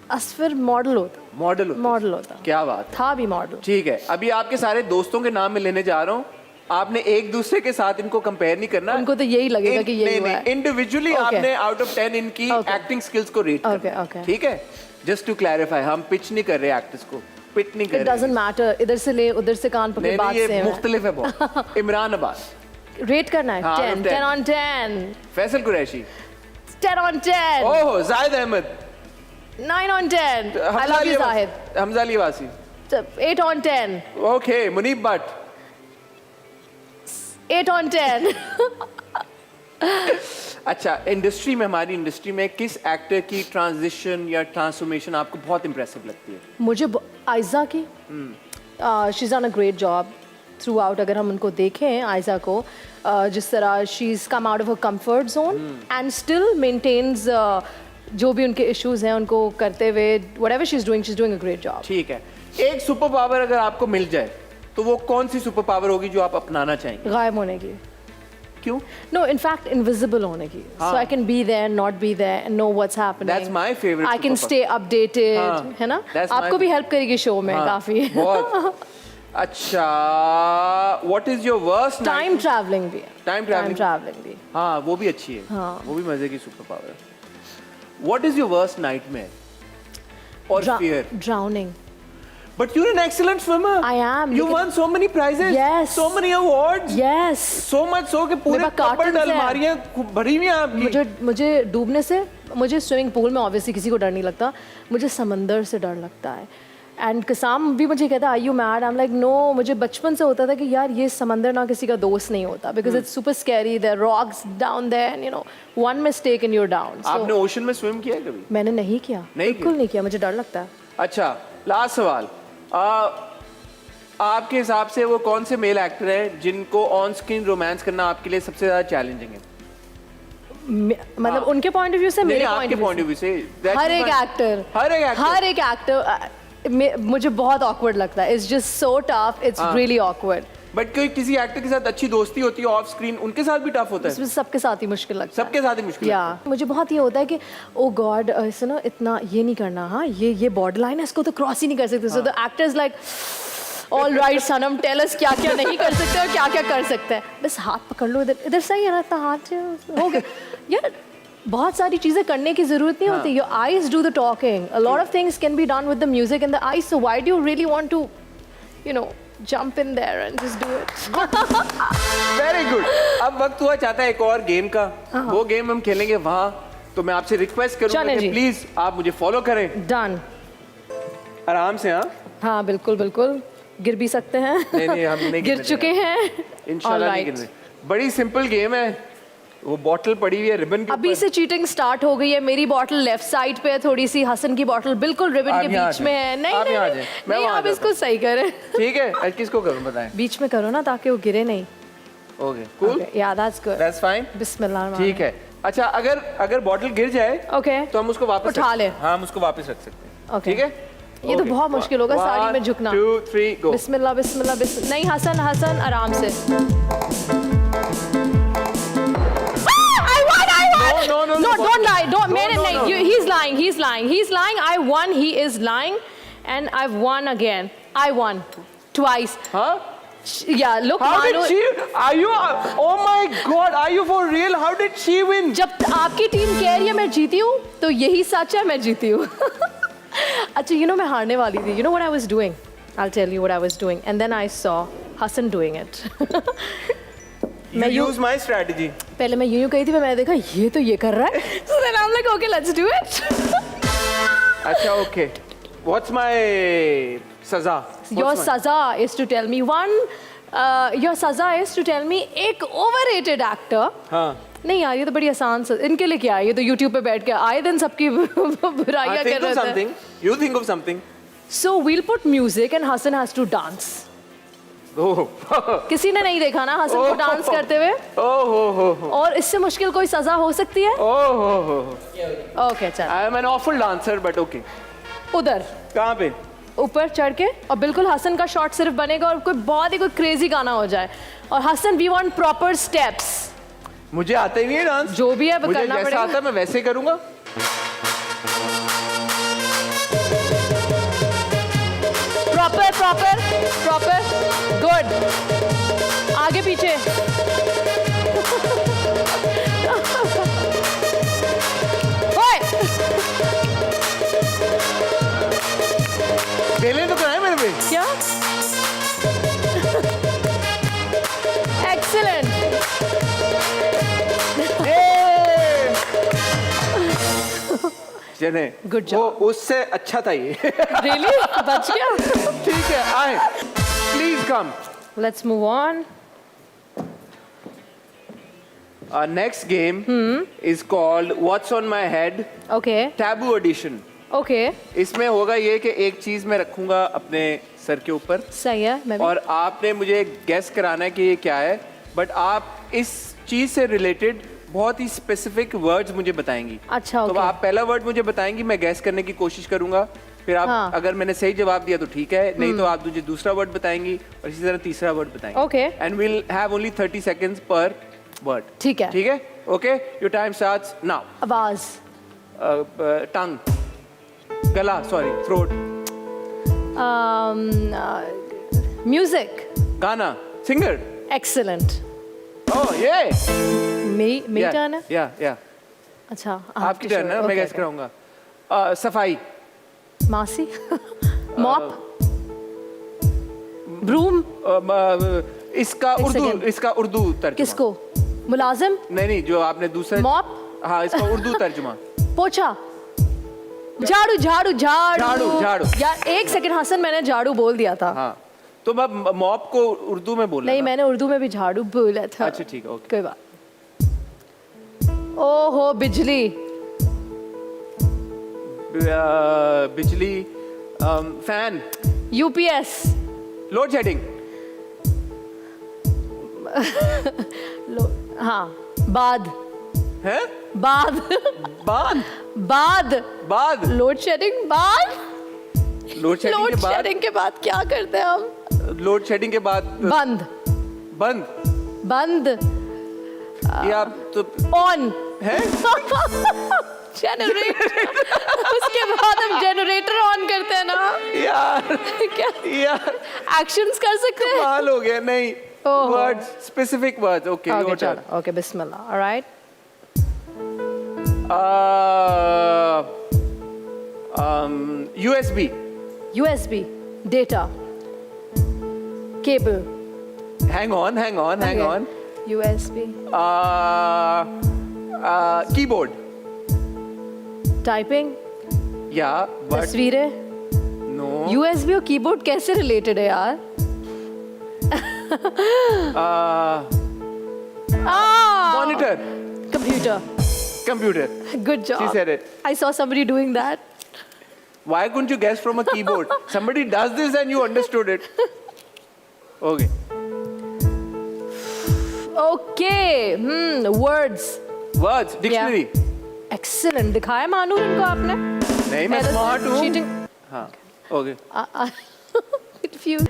असफर मॉडल होता। क्या बात है। था भी मॉडल। ठीक है, अभी आपके सारे दोस्तों के नाम मैं लेने जा रहा हूँ, आपने एक दूसरे के साथ इनको कंपेयर नहीं करना। उनको तो यही लगेगा कि यही हुआ है। इंडिविजुअली आपने आउट ऑफ 10 इनकी एक्टिंग स्किल्स को रेट करना। ठीक है, जस्ट टू क्लैरिफाई, हम पिच नहीं कर रहे एक्टर्स को, पिट नहीं कर रहे। It doesn't matter, इधर से ले उधर से कान पकड़ बात से है। मुख्तलिफ है बहुत। इमरान अब्बास। रेट करना है 10 on 10। Faisal Qureshi. 10 on 10। Oh, Zahid Ahmad. 9 on 10। I love you Zahid। Hamza Ali वासी। 8 on 10। Okay, Munib Butt. 8 on 10। अच्छा, इंडस्ट्री में, हमारी इंडस्ट्री में किस एक्टर की ट्रांजिशन या ट्रांसफॉर्मेशन आपको बहुत इंप्रेसिव लगती है? मुझे आयजा की, she is done a great job throughout. अगर हम उनको देखें आयजा को, जिस तरह she is come out of a comfort zone and still maintains जो भी उनके इश्यूज हैं उनको करते हुए, whatever she is doing a great job. ठीक है, एक सुपर पावर अगर आपको मिल जाए तो वो कौन सी सुपर पावर होगी जो आप अपनाना चाहेंगे? गायब होने की। क्यों? No, in fact, invisible होने की. So I can be there, not be there, and know what's happening. That's my favorite. I can stay updated, है ना? आपको भी help करेगी शो में काफी. बहुत. अच्छा, what is your worst? Time traveling भी. Time traveling भी. हाँ, वो भी अच्छी है. हाँ. वो भी मजे की सुपर पावर है. What is your worst nightmare? Or fear? Drowning. But you're an excellent swimmer. I am. You won so many prizes. Yes. So many awards. Yes. So much so कि पूरे कपड़ अलमारियाँ भरी हुई हैं आपकी. मुझे डूबने से, मुझे स्विमिंग पूल में ऑब्वियसली किसी को डर नहीं लगता, मुझे समंदर से डर लगता है. एंड कसाम भी मुझे कहता है, are you mad? I am like no. मुझे बचपन से होता था कि यार ये समंदर ना किसी का दोस्त नहीं होता, because it's super scary, there rocks down there and you know one mistake and you are down. आपने ओशन में स्विम किया है कभी? मैंने नहीं किया, बिल्कुल नहीं किया, मुझे डर लगता है. अच्छा, लास्ट सवाल, आपके हिसाब से वो कौन से मेल एक्टर हैं जिनको ऑन स्क्रीन रोमांस करना आपके लिए सबसे ज्यादा चैलेंजिंग है? मतलब उनके पॉइंट ऑफ व्यू से, मेरे पॉइंट ऑफ व्यू से? हर एक एक्टर मुझे बहुत ऑकवर्ड लगता है. It's just so tough, it's really awkward. But कोई किसी एक्टर के साथ अच्छी दोस्ती होती है ऑफ स्क्रीन, उनके साथ भी टफ होता है? सबके साथ ही मुश्किल लगता है. सबके साथ ही मुश्किल लगता है. मुझे बहुत ये होता है कि ओ गॉड, सुनो इतना ये नहीं करना, हाँ ये बॉर्डर लाइन है, इसको तो क्रॉस ही नहीं कर सकते. So the actors like all right Sanam, tell us क्या क्या नहीं कर सकते और क्या क्या कर सकते हैं. बस हाथ पकड़ लो, इधर सही है ना, इतना हाथ हो गया. यार बहुत सारी चीज़ें करने की ज़रूरत नहीं होती. Your eyes do the talking. A lot of things can be done with the music and the eyes. So why do you really want to you know jump in there and just do it. Very good. अब वक्त हुआ चाहता है एक और game का. वो game हम खेलेंगे वहाँ. तो मैं आपसे रिक्वेस्ट करूँगा कि प्लीज आप मुझे फॉलो करें. डन. आराम से. हाँ बिल्कुल बिल्कुल. गिर भी सकते हैं. नहीं हम नहीं गिर चुके हैं. इंशाल्लाह नहीं गिरने. बड़ी सिंपल गेम है. वो बॉटल पड़ी हुई है रिबन के अभी से चीटिंग स्टार्ट हो गई है. मेरी बॉटल लेफ्ट साइड पे है थोड़ी सी, हसन की बॉटल बिल्कुल रिबन के बीच में है. नहीं आप इसको सही करें. ठीक है, किसको करूं बताएं? बीच में करो ना ताकि वो गिरे नहीं. Okay cool. Yeah that's good. That's fine. बिस्मिल्लाह. ठीक है. अच्छा, अगर बॉटल गिर जाए ओके तो हम उसको वापस उठा ले. हाँ, हम उसको वापस रख सकते हैं. ठीक है. ये तो बहुत मुश्किल होगा साड़ी में झुकना। 1 2 3 गो। बिस्मिल्लाह बिस्मिल्लाह बिस्मिल्लाह। नहीं हसन हसन आराम से। No, don't lie, don't, No, मेरे no, नहीं, no. he's lying, I won, he is lying, and I've won again, I won, twice. Huh? Yeah, look, How did Manu, she? Are you? Oh my God! Are you for real? How did she win? जब आपकी team कह रही है मैं जीती हूँ, तो यही सच है, मैं जीती हूँ। अच्छा, you know मैं हारने वाली थी. You know what I was doing? I'll tell you what I was doing, and then I saw Hassan doing it. You use my strategy. पहले मैं यूं कही थी, मैंने देखा ये तो ये कर रहा है. So then I'm like, okay, let's do it. अच्छा, okay. What's my सजा? Your saza is to tell me your saza is to tell me एक overrated actor. हाँ. नहीं यार, ये तो बड़ी आसान इनके लिए क्या है, ये तो YouTube पे बैठ के आए दिन सबकी बुराइयां कर रहे थे. You think of something. So we'll put music and Hassan has to dance. Oh. किसी ने नहीं देखा ना हसन को डांस करते हुए? और इससे मुश्किल कोई सजा हो सकती है? ओके चल. I am an awful dancer, but okay. उधर. कहाँ पे? ऊपर चढ़ के और बिल्कुल हसन का शॉट सिर्फ बनेगा और कोई बहुत ही कोई क्रेजी गाना हो जाए. और Hasan we want proper steps. मुझे आता ही नहीं है डांस. जो भी है वो करना मुझे जैसा आता है मैं वैसे ही करूँगा. Proper good. आगे पीछे. पहले तो कराए मेरे पे. क्या? एक्सीलेंट. चले. Good job. वो उससे अच्छा था ये. Really? बच गया? ठीक है, आए. Please come. Let's move on. Our next game is called What's on My Head? Okay. Taboo Edition. Okay. इसमें होगा ये कि एक चीज मैं रखूंगा अपने सर के ऊपर. सही है. मैं भी. और आपने मुझे गेस कराना है कि ये क्या है. बट आप इस चीज से रिलेटेड बहुत ही स्पेसिफिक वर्ड्स मुझे बताएंगी. अच्छा. तो आप पहला वर्ड मुझे बताएंगी, मैं गैस करने की कोशिश करूंगा. फिर आप अगर मैंने सही जवाब दिया तो ठीक है, नहीं तो आप मुझे दूसरा वर्ड बताएंगी और इसी तरह तीसरा वर्ड बताएंगी. Okay. And will have only 30 seconds पर वर्ड. ठीक है. ठीक है. Okay. Your time starts now. आवाज. टंग. गला. सॉरी. थ्रोट. म्यूजिक. गाना. सिंगर. एक्सीलेंट. ओह ये. मेरी टर्न है. या अच्छा. आपकी टर्न है. मैं गैस कराऊंगा. सफाई. मासी. मॉप. ब्रूम. इसका उर्दू तर्जुमा. किसको? मुलाजिम. नहीं जो आपने दूसरा. मॉप. हाँ, इसका उर्दू तर्जुमा. पोछा. झाड़ू. यार एक सेकंड हसन, मैंने झाड़ू बोल दिया था. हाँ, तो मैं मॉप को उर्दू में बोला. नहीं, मैंने उर्दू में भी झाड़ू बोला था. अच्छा ठीक है. ओके. कोई बात. ओहो बिजली. बिजली. फैन. यूपीएस. Load shedding. हाँ. बाद. है? बाद. Load shedding. बाद. लोड शेडिंग के बाद क्या करते हैं हम? लोड शेडिंग के बाद बंद. ये आप तो ऑन है. जनरेटर. उसके बाद हम जनरेटर ऑन करते हैं ना यार. क्या यार एक्शंस कर सकते हैं? कमाल हो गया. नहीं, words, specific words. Okay. Okay बिस्मिल्लाह. Alright. USB data cable. Hang on. USB. Keyboard. Typing. Yeah, but तस्वीरें. no. USB और कीबोर्ड कैसे रिलेटेड है यार? Monitor. Computer. Good job. She said it. I saw somebody doing that. Why couldn't you guess from a keyboard? Somebody does this and you understood it. Okay. Okay. Words. Dictionary. Excellent. दिखाया मानू इनको आपने? नहीं, मैं smart हूँ. Cheating. हाँ. Okay confused.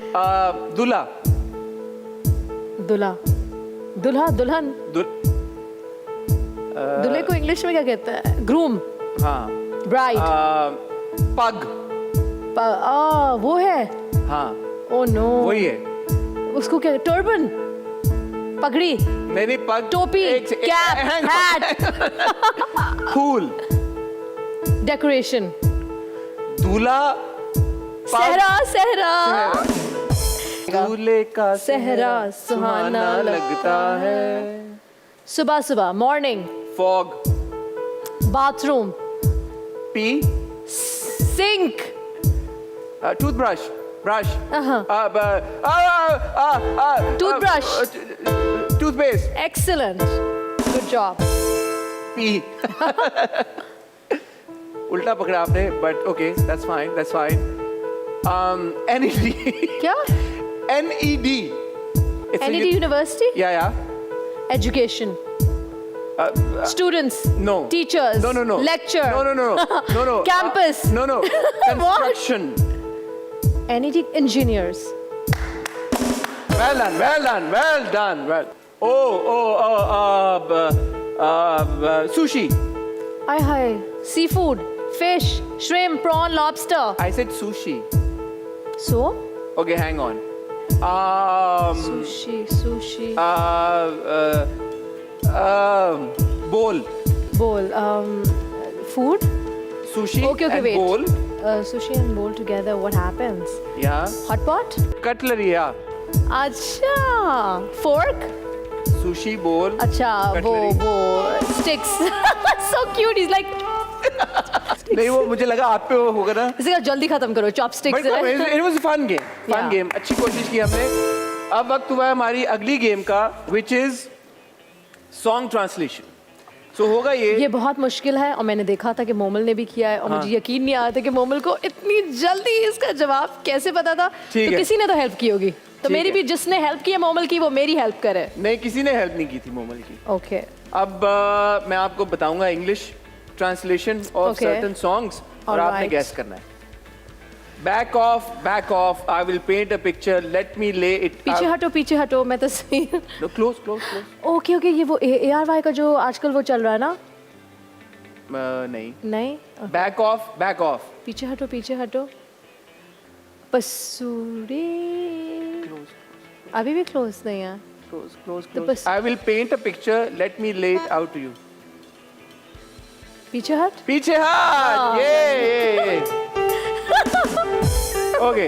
दूल्हा दुल्हा दुल्हा दुल्हन दुल दूल्हे को इंग्लिश में क्या कहते हैं? ग्रूम, हाँ ब्राइड, पग वो है. हाँ ओ नो, वही है. उसको क्या? टर्बन, पगड़ी, नहीं पग, टोपी, कैप, हैट, फूल, डेकोरेशन, दूल्हा, सहरा सहरा, दूल्हे का सहरा सुहाना लगता है. सुबह सुबह, morning, fog, bathroom, pee, sink, toothbrush, brush, Toothbrush. Toothpaste, excellent, good job. Pee. उल्टा पकड़ा आपने, but okay, that's fine. NED. क्या? NED. NED University? Yeah. Education. Students. No. Teachers. No. Lecture. No. Campus. No. Construction. NED engineers. Well done. Sushi. Hi. Seafood. Fish. Shrimp. Prawn. Lobster. I said sushi. So? Okay, hang on. Sushi. Bowl. Food. Sushi Okay, and wait. bowl. Sushi and bowl together. What happens? Yeah. Hot pot. Cutlery. Yeah. अच्छा. Fork. Sushi bowl. अच्छा वो sticks. So cute. He's like. नहीं वो मुझे लगा आप पे होगा ना. इसे जल्दी खत्म करो. Chopsticks. It was a fun game. Fun game. अच्छी कोशिश की हमने. अब वक्त हुआ है हमारी अगली गेम का, which is song translation. So होगा ये बहुत मुश्किल है और मैंने देखा था कि मोमल ने भी किया है और मुझे यकीन नहीं आया था कि मोमल को इतनी जल्दी इसका जवाब कैसे पता था. तो किसी ने तो हेल्प की होगी. तो मेरी भी जिसने हेल्प की है मोमल की, वो मेरी हेल्प करे. नहीं, किसी ने हेल्प नहीं की थी मोमल की. ओके. अब मैं आपको बताऊंगा English translation of certain songs और आपने गैस करना है. Back off, I will paint a picture, let me lay it. पीछे हटो मैं तो सही. क्लोज. ओके ये वो ARY का जो आजकल वो चल रहा है ना. नहीं. Back off. पीछे हटो. पसूरी. अभी भी क्लोज नहीं है. Close. I will paint a picture, let me lay it out to you. पीछे हट. ये ओके.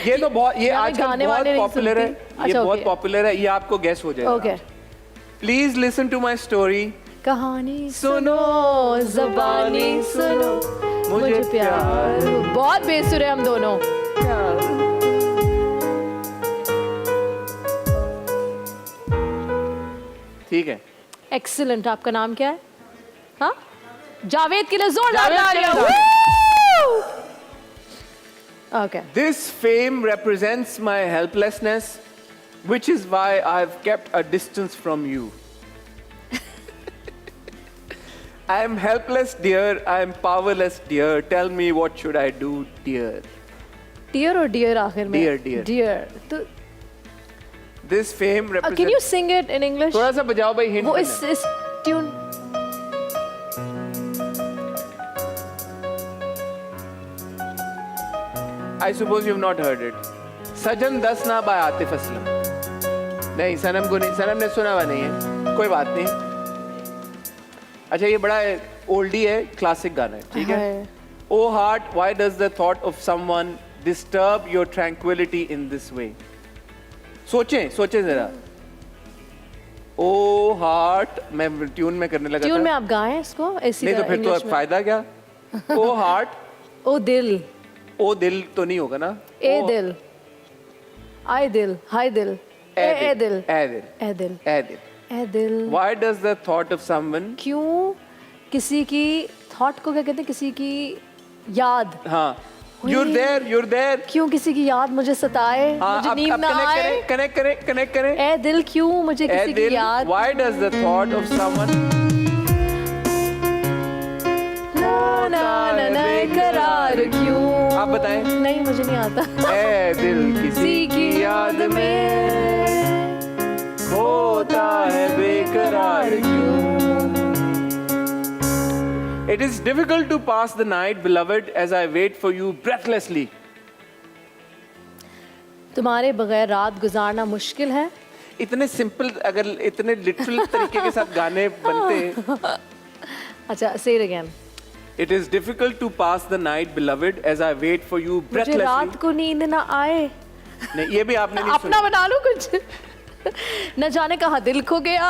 ये तो बहुत, ये आजकल बहुत पॉपुलर है. ये बहुत पॉपुलर है. ये आपको गैस हो जाएगा. Okay. Please listen to my story. कहानी सुनो, ज़बानी सुनो, मुझे प्यार. बहुत बेसुर है हम दोनों. ठीक है. एक्सीलेंट. आपका नाम क्या है? हाँ, जावेद के लिए जोरदार तालियां. Okay. This fame represents my helplessness, which is why I've kept a distance from you. I am helpless, dear. I am powerless, dear. Tell me, what should I do, dear? Dear or dear आखिर में? Dear. तो this fame represents. Can you sing it in English? थोड़ा सा बजाओ भाई, hint. वो इस tune. I suppose you've not heard it. सजन दस ना बाय आतिफ असलम. नहीं, सनम ने सुना हुआ नहीं है. कोई बात नहीं. अच्छा, ये बड़ा ओल्डी है, क्लासिक गाना है. ठीक है. Oh heart, why does the thought of someone disturb your tranquility in this way? सोचें जरा. Oh heart, मैं ट्यून में करने लगा. ट्यून में आप गाएं इसको ऐसी. नहीं तो फिर तो फायदा क्या? Oh heart. ओ दिल. ओ दिल तो नहीं होगा ना. ए दिल. आई दिल. हाय दिल. ए दिल. ए दिल. Why does the thought of someone? क्यों किसी की thought को क्या कहते हैं? किसी की याद. हाँ. You're there. क्यों किसी की याद मुझे सताए, मुझे नींद ना आए. कनेक्ट करें. ए दिल, क्यों मुझे किसी की याद. Why does the thought of someone? ला ना करार क्यों। आप बताएं। नहीं, मुझे नहीं आता। ऐ दिल किसी की याद में होता है बेकरार क्यों। It is difficult to pass the night, beloved, as I wait for you breathlessly. तुम्हारे बगैर रात गुजारना मुश्किल है। इतने सिंपल, अगर इतने लिटरल तरीके के साथ गाने बनते। अच्छा, say it again. It is difficult to pass the night, beloved, as I wait for you मुझे breathlessly. रात को नींद ना आए। नहीं, ये भी आपने नहीं अपना सुना। बना लो कुछ। न जाने कहाँ दिल खो गया,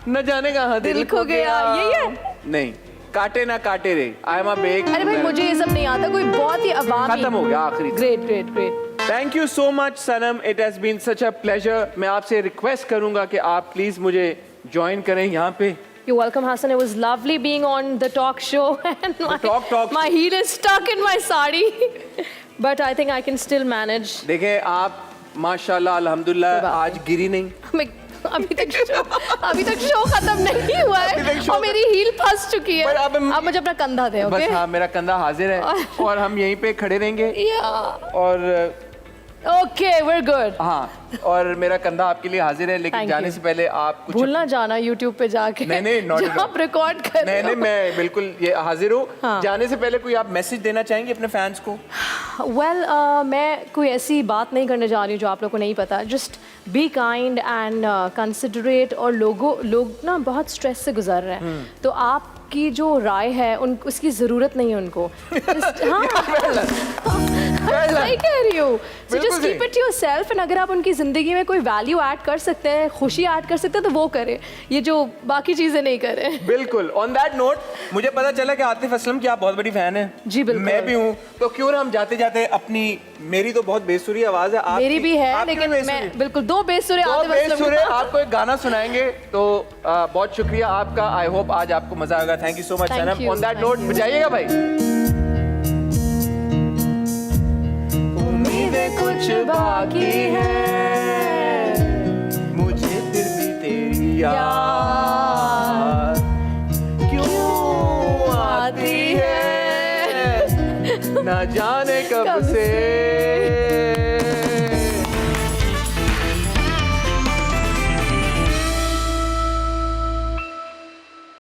न जाने कहाँ दिल खो गया। यही है। नहीं, काटे ना काटे रे, आई एम अ बेग। अरे भाई, मुझे ये सब नहीं आता। कोई बहुत ही अवामी। खत्म हो गया आखिरी। Great great great. Thank you so much Sanam, it has been such a pleasure. मैं आपसे रिक्वेस्ट करूंगा कि आप प्लीज मुझे ज्वाइन करें यहाँ पे। You're welcome, Hassan. It was lovely being on the talk show, and my heel is stuck in my sari, but I think I can still manage. देखें आप, माशाल्लाह, अल्हम्दुलिल्लाह, आज गिरी नहीं। अभी तक शो खत्म नहीं हुआ है और मेरी हील फंस चुकी है। आप मुझे अपना कंधा दें, बस हाँ, मेरा कंधा हाजिर है और हम यहीं पे खड़े रहेंगे। और ओके, we're good. हाँ, और मेरा कंधा आपके लिए हाजिर है, लेकिन जाने से पहले आप कुछ भूलना जाना YouTube पे जाके। नहीं, not at all. आप रिकॉर्ड कर रहे हो। नहीं, मैं बिल्कुल ये हाजिर हूँ। जाने से पहले कोई आप मैसेज देना चाहेंगे अपने फैंस को? Well, मैं कोई ऐसी बात नहीं करने जा रही हूँ जो आप लोग को नहीं पता। Just be kind and considerate। और लोग ना बहुत स्ट्रेस से गुजर रहे हैं, तो आपकी जो राय है उसकी ज़रूरत नहीं है उनको। सही कह रही हूँ। So just keep it to yourself, and अगर आप उनकी ज़िंदगी में कोई वैल्यू ऐड कर सकते हैं, खुशी ऐड कर सकते हैं, तो वो करें, ये जो बाकी चीज़ें नहीं करें। बिल्कुल। ऑन दैट नोट, मुझे पता चला कि आतिफ असलम की आप बहुत बड़ी फैन हैं। जी बिल्कुल। मैं भी हूँ, तो क्यों ना हम जाते जाते अपनी, मेरी तो बहुत बेसुरी आवाज़ है, मेरी भी है, लेकिन मैं बिल्कुल दो बेसुरे आपको एक गाना सुनाएंगे। तो बहुत शुक्रिया आपका। आई होप आज आपको मजा आएगा। Thank you so much Sanam. On that note बजाइएगा भाई। कुछ बाकी है, मुझे फिर भी तेरी याद क्यों आती है, न जाने